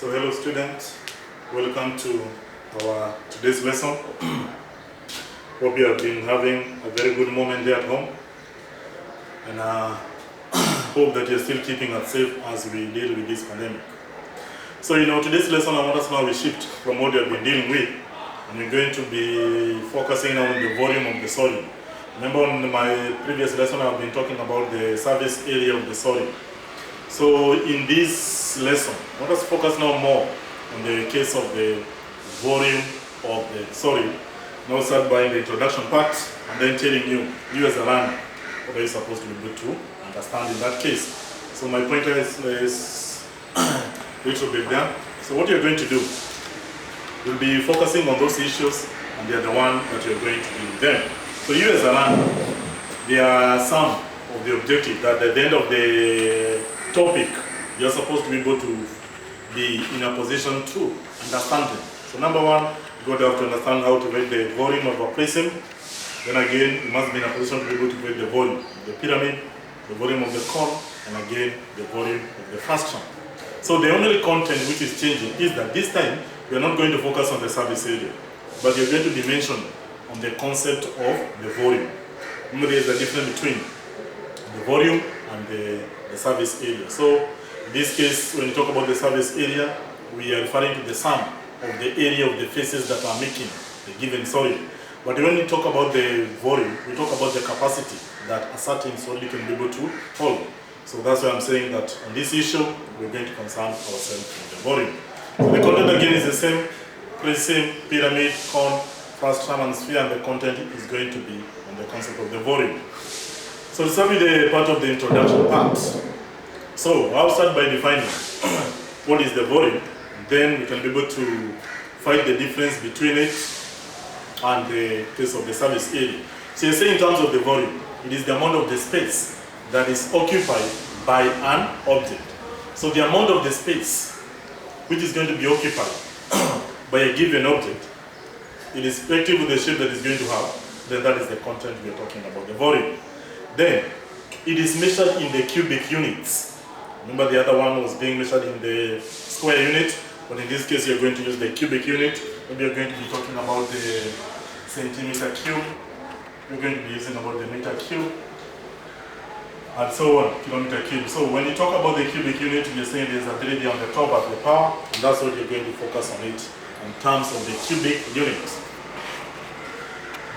So hello students, welcome to our today's lesson. Hope you have been having a very good moment there at home, and hope that you're still keeping us safe as we deal with this pandemic. So today's lesson I want us now to shift from what we have been dealing with, and we're going to be focusing on the volume of the solid. Remember on my previous lesson I've been talking about the surface area of the solid. So in this lesson, I want us to focus now more on the case of the volume of the solid. Now start by the introduction part and then telling you as a learner, what are you supposed to be able to understand in that case. So my pointer is a little bit there. So what you're going to do, you'll be focusing on those issues and they're the one that you're going to do then. So you as a learner, there are some of the objectives that at the end of the topic, you're supposed to be able to be in a position to understand them. So number one, you're going to have to understand how to write the volume of a prism. Then again, you must be in a position to be able to write the volume of the pyramid, the volume of the cone, and again, the volume of the fracture. So the only content which is changing is that this time, you're not going to focus on the surface area, but you're going to be mentioned on the concept of the volume. Remember, there's a difference between the volume and the surface area. So in this case, when you talk about the surface area, we are referring to the sum of the area of the faces that are making the given solid. But when we talk about the volume, we talk about the capacity that a certain solid can be able to hold. So that's why I'm saying that on this issue, we're going to concern ourselves with the volume. So the content again is the same: prism, pyramid, cone, fracture, and sphere, and the content is going to be on the concept of the volume. So let's start with the part of the introduction part. So I'll start by defining what is the volume. Then we can be able to find the difference between it and the case of the surface area. So you say in terms of the volume, it is the amount of the space that is occupied by an object. So the amount of the space which is going to be occupied by a given object, irrespective of the shape that is going to have, then that is the content we are talking about, the volume. Then it is measured in the cubic units. Remember the other one was being measured in the square unit, but in this case you're going to use the cubic unit. Maybe you're going to be talking about the centimeter cube, you're going to be using about the meter cube, and so on, kilometer cube. So when you talk about the cubic unit, you're saying there's a 3D on the top of the power, and that's what you're going to focus on it in terms of the cubic unit.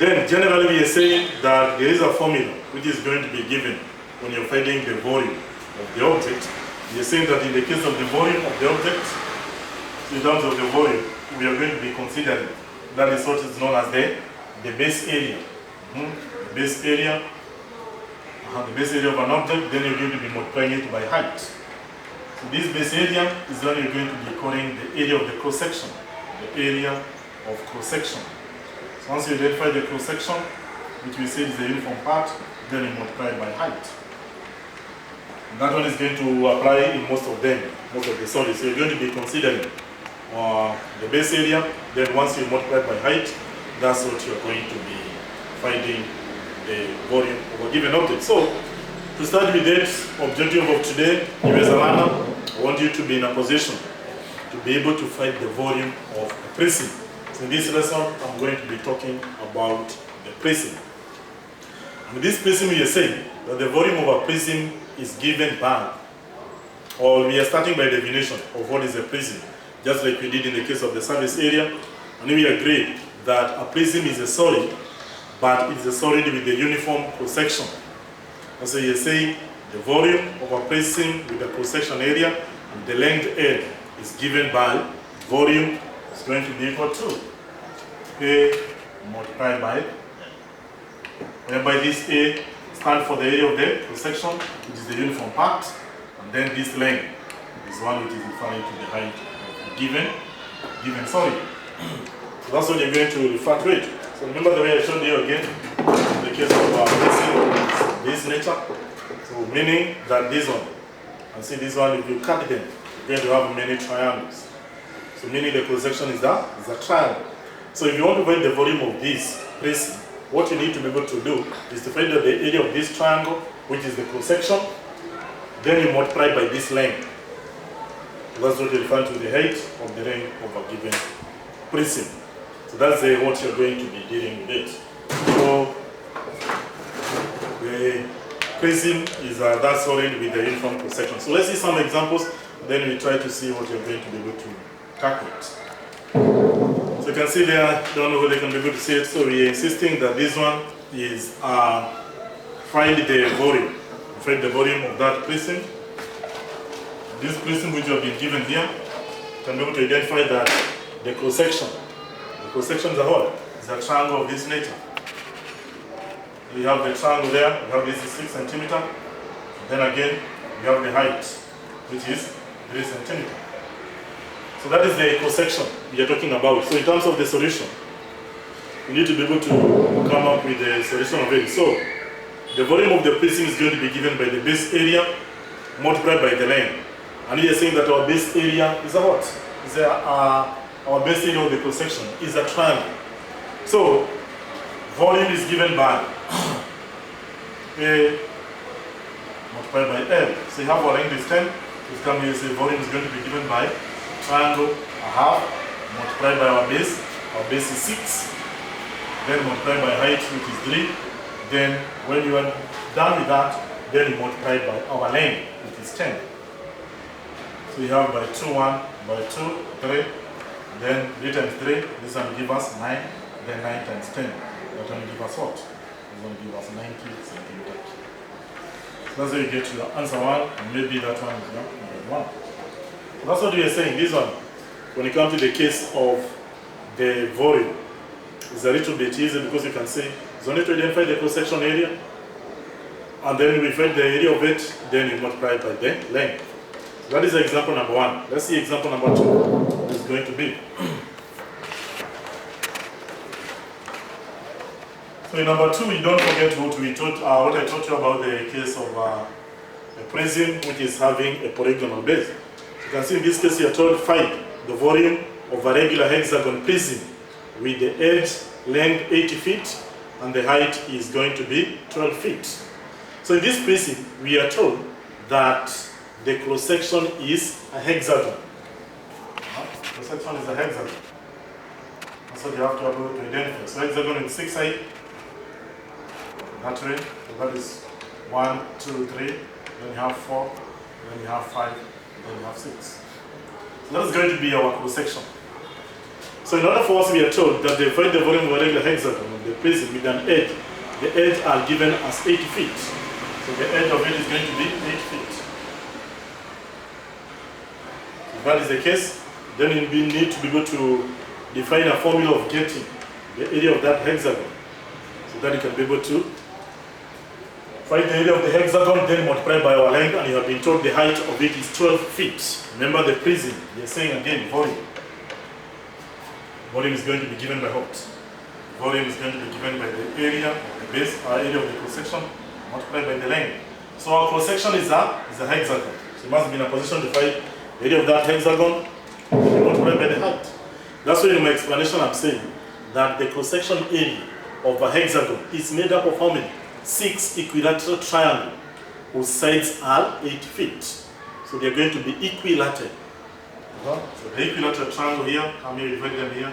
Then generally we are saying that there is a formula which is going to be given when you're finding the volume of the object. We are saying that in the case of the volume of the object, in terms of the volume, we are going to be considering that is what is known as the base area. The base area, the base area of an object, then you're going to be multiplying it by height. So this base area is what you're going to be calling the area of the cross-section, the area of cross-section. So once you identify the cross-section, which we say is the uniform part, then you multiply it by height. And that one is going to apply in most of them, most of the solids. So you're going to be considering the base area, then once you multiply it by height, that's what you're going to be finding the volume of a given object. So to start with that objective of today, you as a learner, I want you to be in a position to be able to find the volume of a prism. So in this lesson, I'm going to be talking about the prism. And this prism, we are saying that the volume of a prism is given by, or we are starting by definition of what is a prism, just like we did in the case of the surface area. And we agreed that a prism is a solid, but it's a solid with a uniform cross-section. And so you're saying the volume of a prism with a cross-section area and the length L is given by volume is going to be equal to A multiplied by L, whereby this A stands for the area of the cross-section, which is the uniform part, and then this length is one which is referring to the height of the given solid. So that's what you're going to refer to it. So remember the way I showed you again, in the case of our prism, this nature. So meaning that this one, and see this one, if you cut them, you're going to have many triangles. So meaning the cross-section is a triangle. So if you want to find the volume of this prism, what you need to be able to do is to find out the area of this triangle, which is the cross-section, then you multiply by this length. That's what you refer to the height of the ring of a given prism. So that's what you're going to be dealing with it. So the prism is that's solid with the uniform cross section. So let's see some examples, then we try to see what you're going to be able to calculate. So you can see there, I don't know whether they can be able to see it. So we're insisting that this one is find the volume. Find the volume of that prism. This prism which you have been given here, you can be able to identify that the cross section. The cross section is a what? It's a triangle of this nature. We have the triangle there, we have this is 6 centimeter. Then again, we have the height, which is 3 centimeter. So that is the cross section we are talking about. So in terms of the solution, we need to be able to come up with the solution of it. So the volume of the prism is going to be given by the base area multiplied by the length. And we are saying that our base area is a what? Is our base area of the cross section is a triangle. So volume is given by A multiplied by L. So you have our length is 10. So come here, say volume is going to be given by triangle a half multiplied by our base. Our base is 6. Then multiplied by height, which is 3. Then when you are done with that, then you multiply by our length, which is 10. So you have by 2, 1, by 2, 3, then 3 times 3, this one will give us 9, then 9 times 10. That one will give us what? This one will give us 90 centimeters. So that's how you get your answer 1, and maybe that one is your 1. So that's what we are saying. This one, when it comes to the case of the volume, it's a little bit easy because you can see it's only to identify the cross-section area, and then we find the area of it, then you multiply it by the length. So that is example number 1. Let's see example number 2. What is going to be. So in number 2, you don't forget what I taught you about the case of a prism which is having a polygonal base. So you can see in this case you are told find the volume of a regular hexagon prism with the edge length 80 feet and the height is going to be 12 feet. So in this prism, we are told that the cross section is a hexagon. Cross section is a hexagon. That's what you have to be able to identify. So hexagon is 6 sides. That way, so that is 1, 2, 3. Then you have 4. Then you have 5. Then you have 6. So that is going to be our cross section. So in order for us, we are told that they find the volume of a regular hexagon of the prism with an edge. The edge are given as 80 feet. So the edge of it is going to be 8 feet. If that is the case, then we need to be able to define a formula of getting the area of that hexagon. So that you can be able to find the area of the hexagon, then multiply by our length, and you have been told the height of it is 12 feet. Remember the prism, we are saying again, volume. Volume is going to be given by what? Volume is going to be given by the area of the base, area of the cross section, multiplied by the length. So our cross section is a hexagon. So you must be in a position to find the area of that hexagon, multiplied by the height. That's why in my explanation I'm saying that the cross section area of a hexagon is made up of how many? 6 equilateral triangles whose sides are 8 feet. So they are going to be equilateral. So the equilateral triangle here, how many divide them here?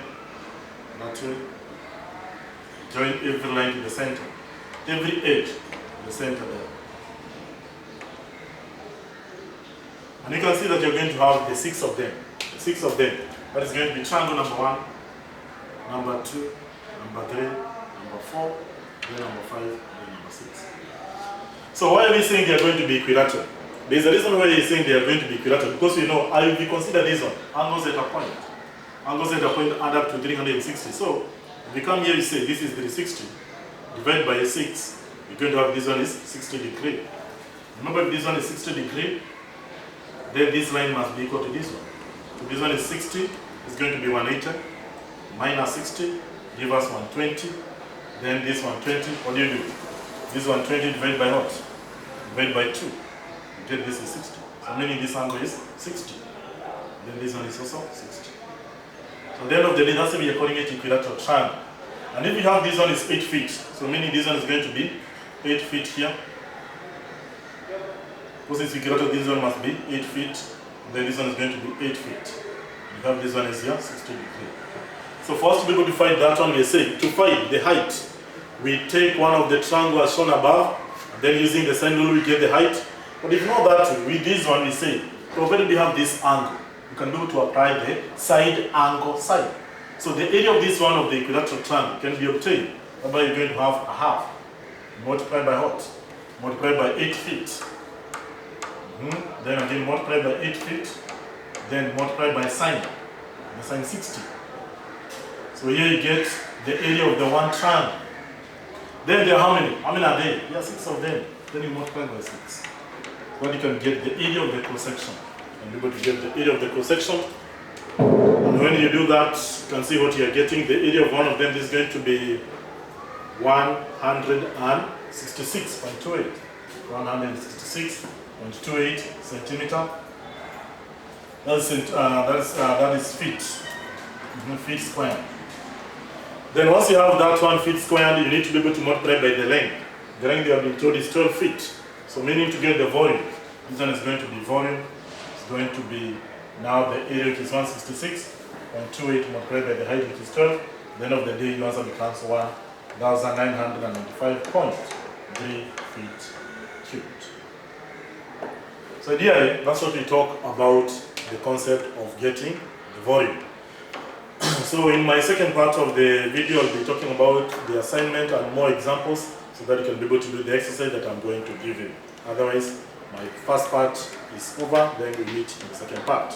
That way. Join every line to the center. Every edge to the center there. And you can see that you're going to have the 6 of them. 6 of them. That is going to be triangle number 1, number 2, number 3, number 4, then number 5, then number 6. So why are we saying they are going to be equilateral? There's a reason why he's saying they are going to be equilateral, because we know, if we consider this one, angles at a point. Angles at a point add up to 360. So if we come here, you say this is 360, divided by 6, you're going to have this one is 60 degrees. Remember, if this one is 60 degrees, then this line must be equal to this one. So this one is 60, it's going to be 180, minus 60, give us 120, then this 120, what do you do? This 120 divided by what? Divided by 2. You get this is 60. So meaning this angle is 60. Then this one is also 60. So at the end of the day, that's why we are calling it equilateral triangle. And if you have this one is 8 feet, so meaning this one is going to be 8 feet here. Because it's equilateral, this one must be 8 feet. then this one is going to be 8 feet. You have this one is here, 60 degrees. So for us to be able to find that one, we say, to find the height, we take one of the triangles shown above, and then using the sine rule we get the height. But if not that, with this one we say, provided we have this angle, you can be able to apply the side angle sine. So the area of this one of the equilateral triangle can be obtained. Whereby you're going to have a half multiplied by what? Multiplied by 8 feet. Then again multiplied by 8 feet. Then multiplied by sine. The sine 60. So here you get the area of the one triangle. Then there are how many? How many are there? There are 6 of them. Then you multiply by 6. Then you can get the area of the cross section. And you're able to get the area of the cross section. And when you do that, you can see what you are getting. The area of one of them is going to be 166.28. 166.28 centimeter. That is feet. Feet squared. Then once you have that 1 feet squared, you need to be able to multiply by the length. The length you have been told is 12 feet. So meaning to get the volume, this one is going to be volume. It's going to be now the area which is 166.28 multiplied by the height which is 12. At the end of the day, your answer becomes 1,995.3 feet cubed. So ideally, that's what we talk about the concept of getting the volume. So in my second part of the video, I'll be talking about the assignment and more examples so that you can be able to do the exercise that I'm going to give you. Otherwise, my first part is over, then we meet in the second part.